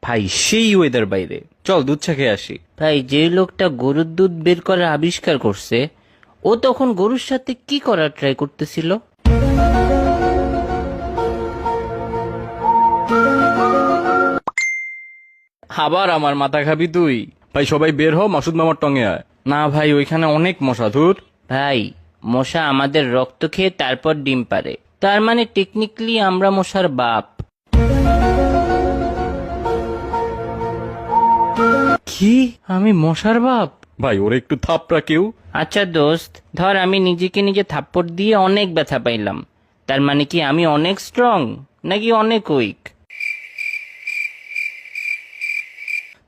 ভাই সেই ওয়েদার বাইরে, চল দুধ চা খেয়ে আসি। ভাই যে লোকটা গরুর দুধ বের করার আবিষ্কার করছে ও তখন গরুর সাথে কি করার ট্রাই করতেছিল? আবার আমার মাথা খাবি তুই? ভাই সবাই বের হ, মাসুদ মামার টঙে আয়। না ভাই, ওইখানে অনেক মশা। ধুর। ভাই মশা আমাদের রক্ত খেয়ে তারপর ডিম পারে, তার মানে টেকনিক্যালি আমরা মশার বাপ। কি? আমি মশার বাপ? ভাই ওরে একটু থাপড়া কেউ। আচ্ছা দোস্ত, ধর আমি নিজেকে নিজে থাপ্পড় দিয়ে অনেক ব্যথা পাইলাম, তার মানে কি আমি অনেক স্ট্রং নাকি অনেক উইক?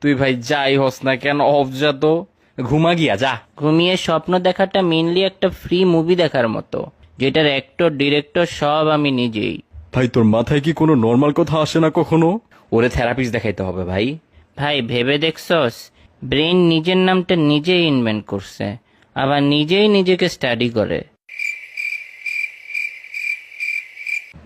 তুই ভাই যাই হস না কেন, অফ যা তো, ঘুমা গিয়া যা। ঘুমিয়ে স্বপ্ন দেখাটা মেইনলি একটা ফ্রি মুভি দেখার মতো, যেটার অ্যাক্টর ডিরেক্টর সব আমি নিজেই। ভাই তোর মাথায় কি কোনো নর্মাল কথা আসে না কখনো? ওরে থেরাপিস্ট দেখাইতে হবে ভাই। ভাই ভেবে দেখছস, ব্রেন নিজের নামটা নিজেই ইনভেন্ট করছে, আবার নিজেই নিজেকে স্টাডি করে।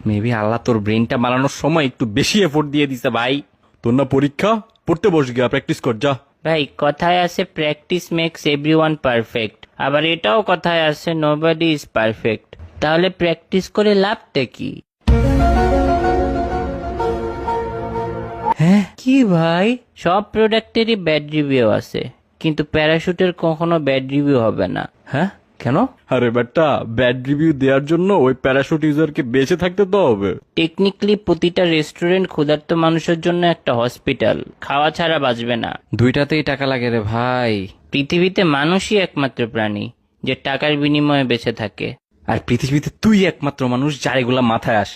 মেবি আল্লাহ তোর ব্রেনটা বানানোর সময় একটু বেশি এফোর্ট দিয়ে দিছে ভাই। তোর না পরীক্ষা, পড়তে বস গিয়া, প্র্যাকটিস কর যা। ভাই কথায় আছে প্র্যাকটিস মেক্স এভরিওয়ান পারফেক্ট, আবার এটাও কথায় আছে নোবডি ইজ পারফেক্ট। তাহলে প্র্যাকটিস করে লাভটা কি? হ্যাঁ কি ভাই, সব প্রোডাক্টেরই ব্যাড রিভিউ আছে, কিন্তু প্যারাশুটের কখনো ব্যাড রিভিউ হবে না। হ্যাঁ, কেন? আরে বেটা, ব্যাড রিভিউ দেওয়ার জন্য ওই প্যারাশুট ইউজারকে বেঁচে থাকতে তো হবে। টেকনিক্যালি প্রতিটা রেস্টুরেন্ট ক্ষুধার্ত মানুষের জন্য একটা হসপিটাল, খাওয়া ছাড়া বাঁচবে না। দুইটাতেই টাকা লাগে রে ভাই। পৃথিবীতে মানুষই একমাত্র প্রাণী যে টাকার বিনিময়ে বেঁচে থাকে। আর পৃথিবীতে তুই একমাত্র মানুষ যার এগুলা মাথায় আসে।